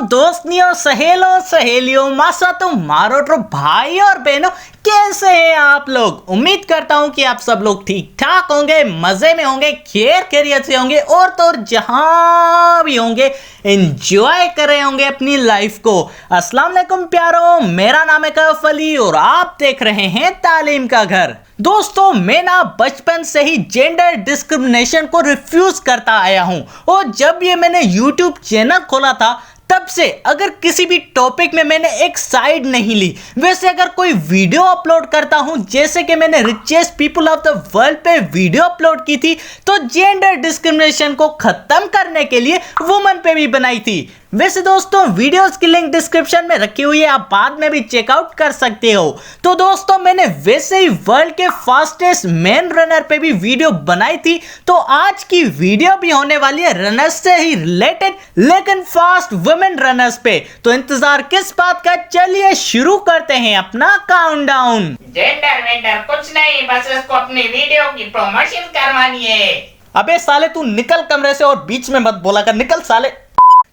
दोस्तियों सहेलों सहेलियों मासा मारो तो भाई और बहनों, कैसे हैं आप लोग। उम्मीद करता हूं कि आप सब लोग ठीक ठाक होंगे, मजे में होंगे, खैरियत से होंगे और तो जहां भी होंगे एंजॉय कर रहे होंगे अपनी लाइफ को। अस्सलाम वालेकुम प्यारो, मेरा नाम है कैफ अली और आप देख रहे हैं तालीम का घर। दोस्तों मैं ना बचपन से ही जेंडर डिस्क्रिमिनेशन को रिफ्यूज करता आया हूं और जब ये मैंने यूट्यूब चैनल खोला था तब से अगर किसी भी टॉपिक में मैंने एक साइड नहीं ली। वैसे अगर कोई वीडियो अपलोड करता हूं, जैसे कि मैंने richest people of the world पे वीडियो अपलोड की थी, तो जेंडर डिस्क्रिमिनेशन को खत्म करने के लिए वुमन पे भी बनाई थी। वैसे दोस्तों वीडियोस की लिंक डिस्क्रिप्शन में रखी हुई है, आप बाद में भी चेकआउट कर सकते हो। तो दोस्तों मैंने वैसे ही वर्ल्ड के फास्टेस्ट मैन रनर पे भी वीडियो बनाई थी, तो आज की वीडियो भी होने वाली है रनर्स से ही रिलेटेड लेकिन फास्ट वुमेन रनर्स पे। तो इंतजार किस बात का, चलिए शुरू करते हैं अपना काउंटडाउन। जेंडर वेंडर कुछ नहीं, बस इसको अपनी वीडियो की प्रमोशन करवानी है। अबे साले तू निकल कमरे से और बीच में मत बोला कर, निकल साले।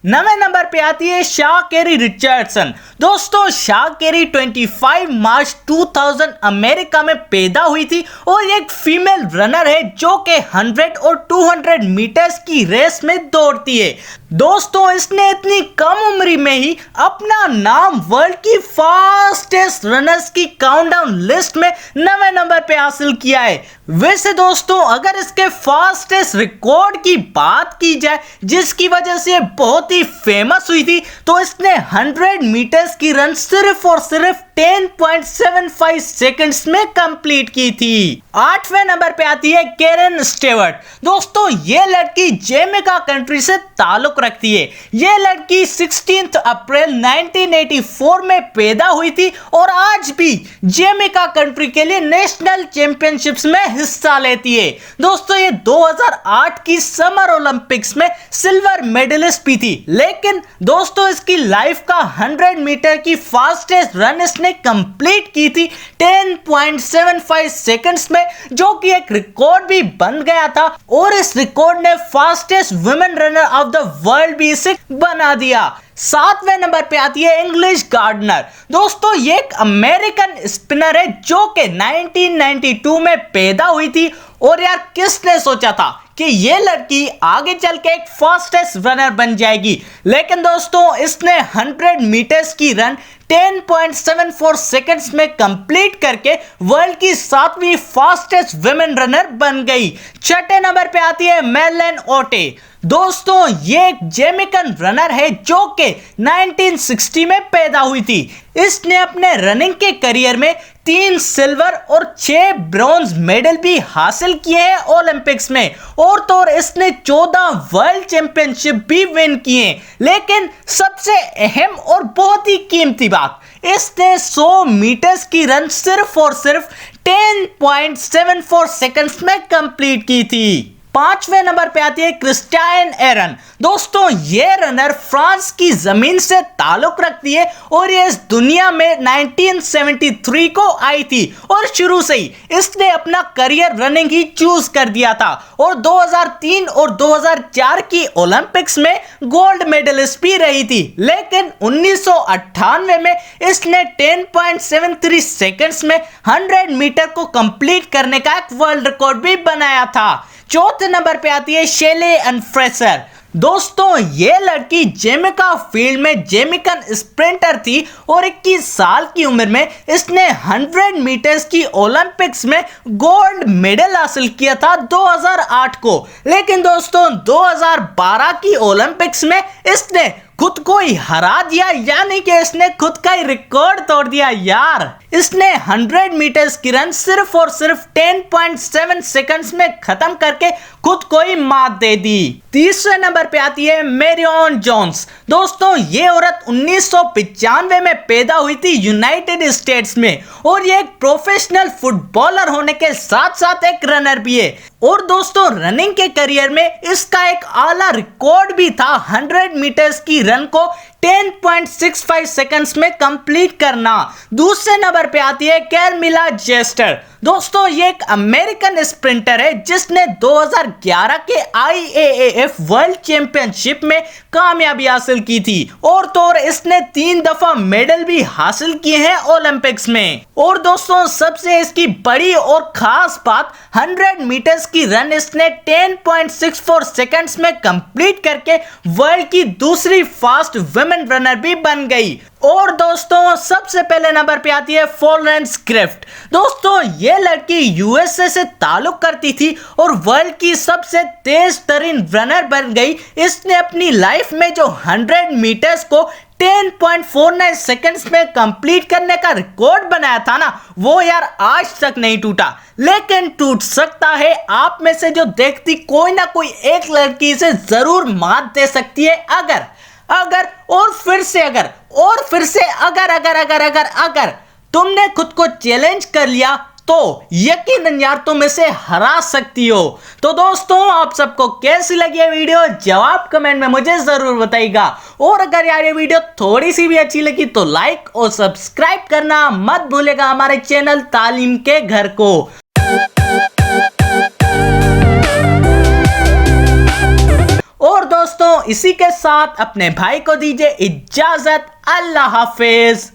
9वें नंबर पे आती है शाकेरी रिचर्डसन। दोस्तों शाकेरी 25 मार्च 2000 अमेरिका में पैदा हुई थी और एक फीमेल रनर है जो कि 100 और 200 मीटर्स की रेस में दौड़ती है। दोस्तों इसने इतनी कम उम्र में ही अपना नाम वर्ल्ड की फास्टेस्ट रनर्स की काउंटडाउन लिस्ट में 9वें नंबर पे हासिल किया है। वैसे दोस्तों अगर इसके फास्टेस्ट रिकॉर्ड की बात की जाए जिसकी वजह से बहुत ही फेमस हुई थी, तो इसने 100 मीटर्स की रन सिर्फ और सिर्फ 10.75 सेकंड्स में कंप्लीट की थी। 8वें नंबर पे आती है कैरन स्टेवर्ट। दोस्तों ये लड़की जैमेका कंट्री से ताल्लुक रखती है। ये लड़की 16 अप्रैल 1984 में पैदा हुई थी और आज भी जैमेका कंट्री के लिए नेशनल चैंपियनशिप्स में हिस्सा लेती है। दोस्तों ये 2008 की समर ओलंपिक्स में सिल्वर मेडलिस्ट भी थी, लेकिन दोस्तों इसकी लाइफ का 100 मीटर की फास्टेस्ट रन इसने कंप्लीट की थी 10.75 सेकंड्स में, जो कि एक रिकॉर्ड भी बन गया था और इस रिकॉर्ड ने fastest women runner of the world भी इसे बना दिया। 7वें नंबर पे आती है इंग्लिश गार्डनर। दोस्तों ये एक अमेरिकन स्पिनर है जो कि 1992 में पैदा हुई थी और यार किसने सोचा था कि ये लड़की आगे चल के एक फास्टेस्ट रनर बन जाएगी। लेकिन दोस्तों इसने 100 मीटर्स की रन 10.74 सेकंड्स में कंप्लीट करके वर्ल्ड की 7वीं फास्टेस्ट वुमेन रनर बन गई। 6ठे नंबर पे आती है मेलन ओटे। दोस्तों ये एक जैमेकन रनर है जो कि 1960 में पैदा हुई थी। इसने अपने रनिंग के करियर में 3 सिल्वर और 6 ब्रॉन्ज मेडल भी हासिल किए हैं ओलंपिक्स में, और तो और इसने 14 वर्ल्ड चैंपियनशिप भी विन किए। लेकिन सबसे अहम और बहुत ही कीमती बात, इसने 100 मीटर्स की रन सिर्फ और सिर्फ 10.74 सेकंड्स में कंप्लीट की थी। 5वें नंबर पे आती है क्रिस्टाइन एरन। दोस्तों ये रनर फ्रांस की जमीन से ताल्लुक रखती है और ये इस दुनिया में 1973 को आई थी और शुरू से ही इसने अपना करियर रनिंग ही चूज कर दिया था और 2003 और 2004 की ओलंपिक्स में गोल्ड मेडलिस्ट भी रही थी। लेकिन 1998 में इसने 10.73 सेकंड्स में 100 मीटर को कंप्लीट करने का एक वर्ल्ड रिकॉर्ड भी बनाया था। 4थे नंबर पे आती है शेले अनफ्रेसर। दोस्तों ये लड़की जैमेका फील्ड में जैमेकन स्प्रिंटर थी और 21 साल की उम्र में इसने 100 मीटर्स की ओलंपिक्स में गोल्ड मेडल हासिल किया था 2008 को। लेकिन दोस्तों 2012 की ओलंपिक्स में इसने खुद को ही हरा दिया, यानी कि इसने खुद का ही रिकॉर्ड तोड़ दिया यार। इसने 100 मीटर्स की रन सिर्फ और सिर्फ 10.7 सेकंड्स में खत्म करके खुद को ही मात दे दी। 30वें नंबर पे आती है मैरियन जोन्स। दोस्तों ये औरत 1995 में पैदा हुई थी यूनाइटेड स्टेट्स में और ये एक प्रोफेशनल फुटबॉलर होने के साथ साथ एक रनर भी है। और दोस्तों रनिंग के करियर में इसका एक आला रिकॉर्ड भी था 100 मीटर्स की रन को 10.65 सेकंड्स में कंप्लीट करना। दूसरे नंबर पे आती है कैरमिला जेस्टर। दोस्तों ये एक अमेरिकन स्प्रिंटर है जिसने 2011 के IAAF वर्ल्ड चैंपियनशिप में कामयाबी हासिल की थी और तो और इसने 3 दफा मेडल भी हासिल किए हैं ओलंपिक्स में। और दोस्तों सबसे इसकी बड़ी और खास बात 100 मीटर्स की रन इसने 10.64 सेकंड्स में कंप्लीट करके वर्ल्ड की दूसरी फास्ट वुमेन रनर भी बन गई। और दोस्तों सबसे पहले नंबर पे आती है फ्लोरेंस ग्रिफ्ट। दोस्तों ये लड़की यूएसए से ताल्लुक करती थी और वर्ल्ड की सबसे तेज तरीन रनर बन गई। इसने अपनी लाइफ में जो 100 मीटर्स को 10.49 सेकंड्स में कंप्लीट करने का रिकॉर्ड बनाया था ना, वो यार आज तक नहीं टूटा, लेकिन टूट सकता है। आप में से जो देखती कोई ना कोई एक लड़की इसे जरूर मात दे सकती है अगर और फिर से अगर तुमने खुद को चैलेंज कर लिया तो यकीनन यार तुम इसे हरा सकती हो। तो दोस्तों आप सबको कैसी लगी ये वीडियो जवाब कमेंट में मुझे जरूर बताइएगा। और अगर यार ये वीडियो थोड़ी सी भी अच्छी लगी तो लाइक और सब्सक्राइब करना मत भूलेगा हमारे चैनल तालीम के घर को। और दोस्तों इसी के साथ अपने भाई को दीजिए इजाजत। अल्लाह हाफिज।